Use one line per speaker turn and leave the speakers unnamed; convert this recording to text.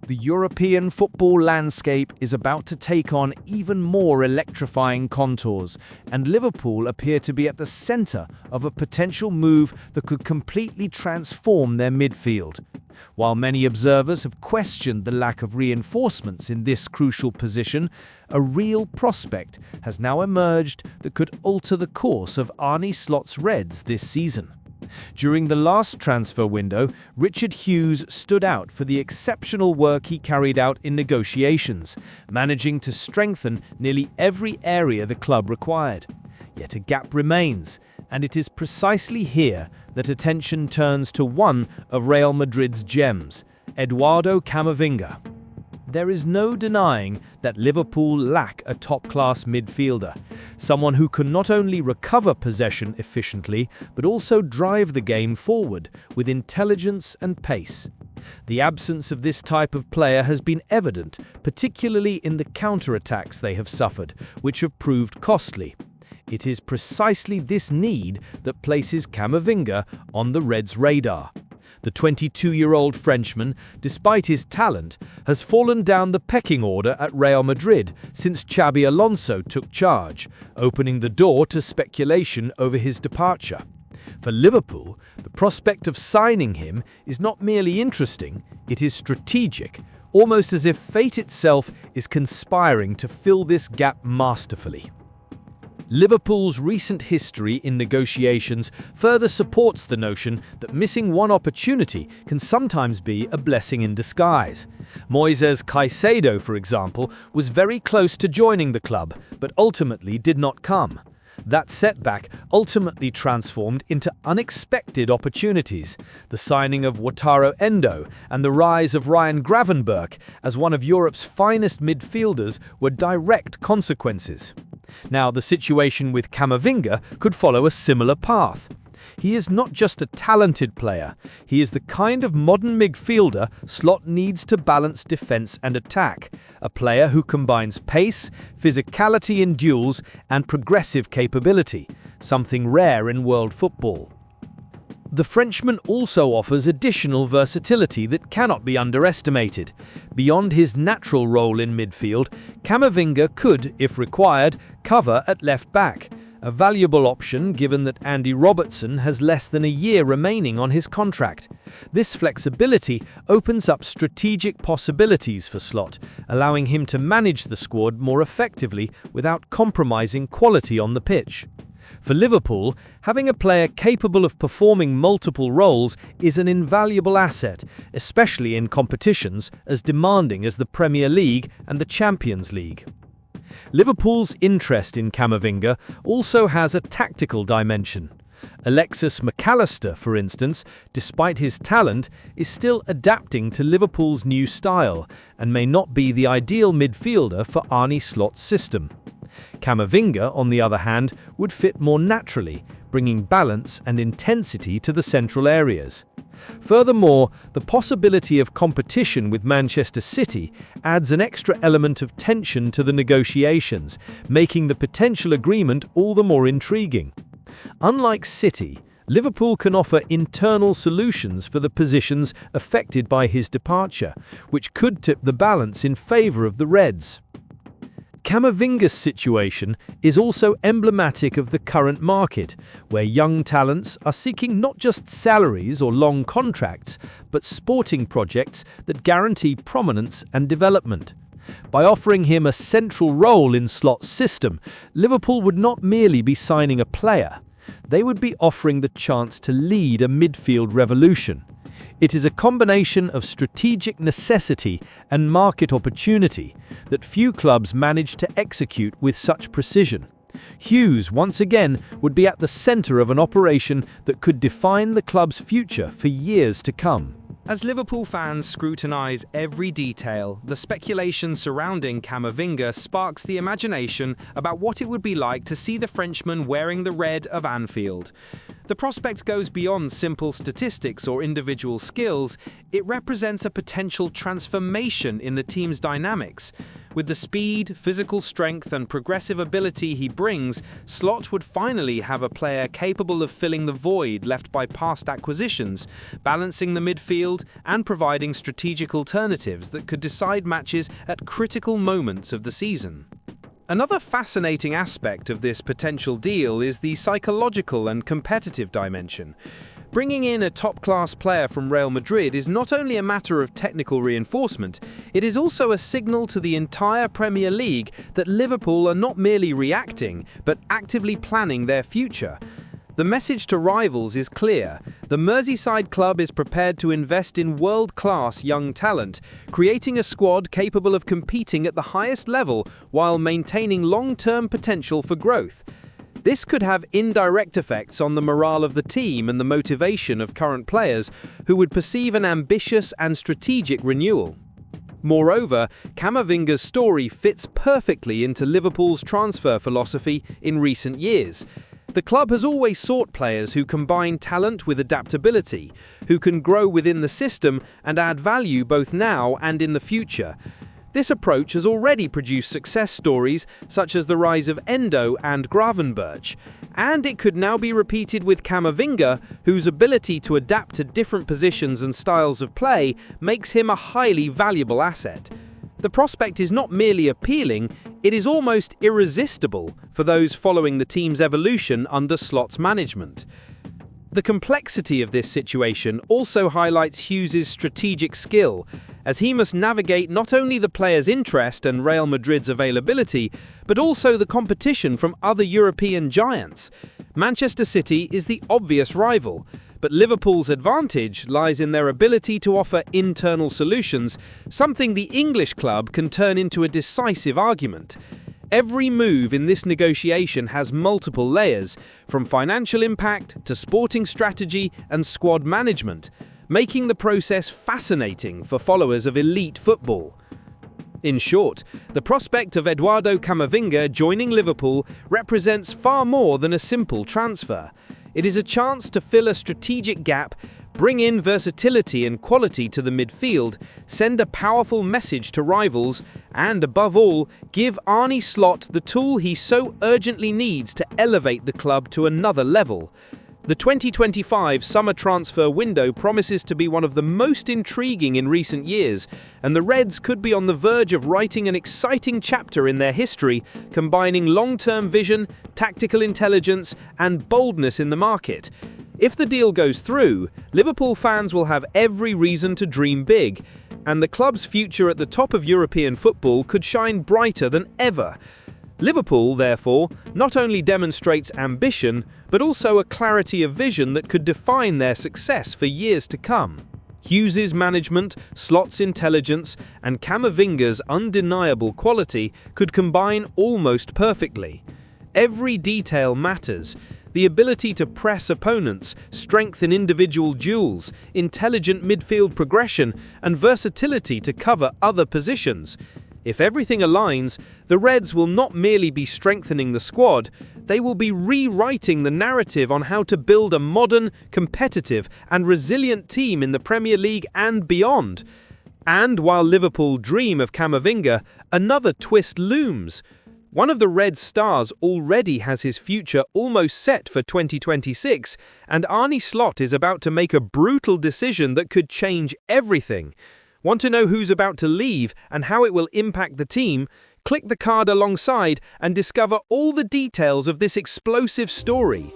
The European football landscape is about to take on even more electrifying contours, and Liverpool appear to be at the centre of a potential move that could completely transform their midfield. While many observers have questioned the lack of reinforcements in this crucial position, a real prospect has now emerged that could alter the course of Arne Slot's Reds this season. During the last transfer window, Richard Hughes stood out for the exceptional work he carried out in negotiations, managing to strengthen nearly every area the club required. Yet a gap remains, and it is precisely here that attention turns to one of Real Madrid's gems, Eduardo Camavinga. There is no denying that Liverpool lack a top-class midfielder, someone who can not only recover possession efficiently, but also drive the game forward with intelligence and pace. The absence of this type of player has been evident, particularly in the counter-attacks they have suffered, which have proved costly. It is precisely this need that places Camavinga on the Reds' radar. The 22-year-old Frenchman, despite his talent, has fallen down the pecking order at Real Madrid since Xabi Alonso took charge, opening the door to speculation over his departure. For Liverpool, the prospect of signing him is not merely interesting, it is strategic, almost as if fate itself is conspiring to fill this gap masterfully. Liverpool's recent history in negotiations further supports the notion that missing one opportunity can sometimes be a blessing in disguise. Moises Caicedo, for example, was very close to joining the club, but ultimately did not come. That setback ultimately transformed into unexpected opportunities. The signing of Wataru Endo and the rise of Ryan Gravenberch as one of Europe's finest midfielders were direct consequences. Now, the situation with Camavinga could follow a similar path. He is not just a talented player, he is the kind of modern midfielder Slot needs to balance defense and attack, a player who combines pace, physicality in duels, and progressive capability, something rare in world football. The Frenchman also offers additional versatility that cannot be underestimated. Beyond his natural role in midfield, Camavinga could, if required, cover at left back, a valuable option given that Andy Robertson has less than a year remaining on his contract. This flexibility opens up strategic possibilities for Slot, allowing him to manage the squad more effectively without compromising quality on the pitch. For Liverpool, having a player capable of performing multiple roles is an invaluable asset, especially in competitions as demanding as the Premier League and the Champions League. Liverpool's interest in Camavinga also has a tactical dimension. Alexis McAllister, for instance, despite his talent, is still adapting to Liverpool's new style and may not be the ideal midfielder for Arne Slot's system. Camavinga, on the other hand, would fit more naturally, bringing balance and intensity to the central areas. Furthermore, the possibility of competition with Manchester City adds an extra element of tension to the negotiations, making the potential agreement all the more intriguing. Unlike City, Liverpool can offer internal solutions for the positions affected by his departure, which could tip the balance in favour of the Reds. Camavinga's situation is also emblematic of the current market, where young talents are seeking not just salaries or long contracts, but sporting projects that guarantee prominence and development. By offering him a central role in Slot's system, Liverpool would not merely be signing a player, they would be offering the chance to lead a midfield revolution. It is a combination of strategic necessity and market opportunity that few clubs manage to execute with such precision. Hughes, once again, would be at the centre of an operation that could define the club's future for years to come.
As Liverpool fans scrutinise every detail, the speculation surrounding Camavinga sparks the imagination about what it would be like to see the Frenchman wearing the red of Anfield. The prospect goes beyond simple statistics or individual skills. It represents a potential transformation in the team's dynamics. With the speed, physical strength and progressive ability he brings, Slot would finally have a player capable of filling the void left by past acquisitions, balancing the midfield and providing strategic alternatives that could decide matches at critical moments of the season. Another fascinating aspect of this potential deal is the psychological and competitive dimension. Bringing in a top-class player from Real Madrid is not only a matter of technical reinforcement, it is also a signal to the entire Premier League that Liverpool are not merely reacting, but actively planning their future. The message to rivals is clear. The Merseyside club is prepared to invest in world-class young talent, creating a squad capable of competing at the highest level while maintaining long-term potential for growth. This could have indirect effects on the morale of the team and the motivation of current players who would perceive an ambitious and strategic renewal. Moreover, Camavinga's story fits perfectly into Liverpool's transfer philosophy in recent years. The club has always sought players who combine talent with adaptability, who can grow within the system and add value both now and in the future. This approach has already produced success stories such as the rise of Endo and Gravenberch, and it could now be repeated with Camavinga, whose ability to adapt to different positions and styles of play makes him a highly valuable asset. The prospect is not merely appealing, it is almost irresistible for those following the team's evolution under Slot's management. The complexity of this situation also highlights Hughes' strategic skill, as he must navigate not only the player's interest and Real Madrid's availability, but also the competition from other European giants. Manchester City is the obvious rival, but Liverpool's advantage lies in their ability to offer internal solutions, something the English club can turn into a decisive argument. Every move in this negotiation has multiple layers, from financial impact to sporting strategy and squad management, making the process fascinating for followers of elite football. In short, the prospect of Eduardo Camavinga joining Liverpool represents far more than a simple transfer. It is a chance to fill a strategic gap, bring in versatility and quality to the midfield, send a powerful message to rivals, and above all, give Arne Slot the tool he so urgently needs to elevate the club to another level. The 2025 summer transfer window promises to be one of the most intriguing in recent years, and the Reds could be on the verge of writing an exciting chapter in their history, combining long-term vision, tactical intelligence, and boldness in the market. If the deal goes through, Liverpool fans will have every reason to dream big, and the club's future at the top of European football could shine brighter than ever. Liverpool, therefore, not only demonstrates ambition, but also a clarity of vision that could define their success for years to come. Hughes' management, Slot's intelligence, and Camavinga's undeniable quality could combine almost perfectly. Every detail matters. The ability to press opponents, strengthen individual duels, intelligent midfield progression, and versatility to cover other positions. If everything aligns, the Reds will not merely be strengthening the squad, they will be rewriting the narrative on how to build a modern, competitive, and resilient team in the Premier League and beyond. And while Liverpool dream of Camavinga, another twist looms. One of the Reds' stars already has his future almost set for 2026, and Arne Slot is about to make a brutal decision that could change everything. Want to know who's about to leave and how it will impact the team? Click the card alongside and discover all the details of this explosive story.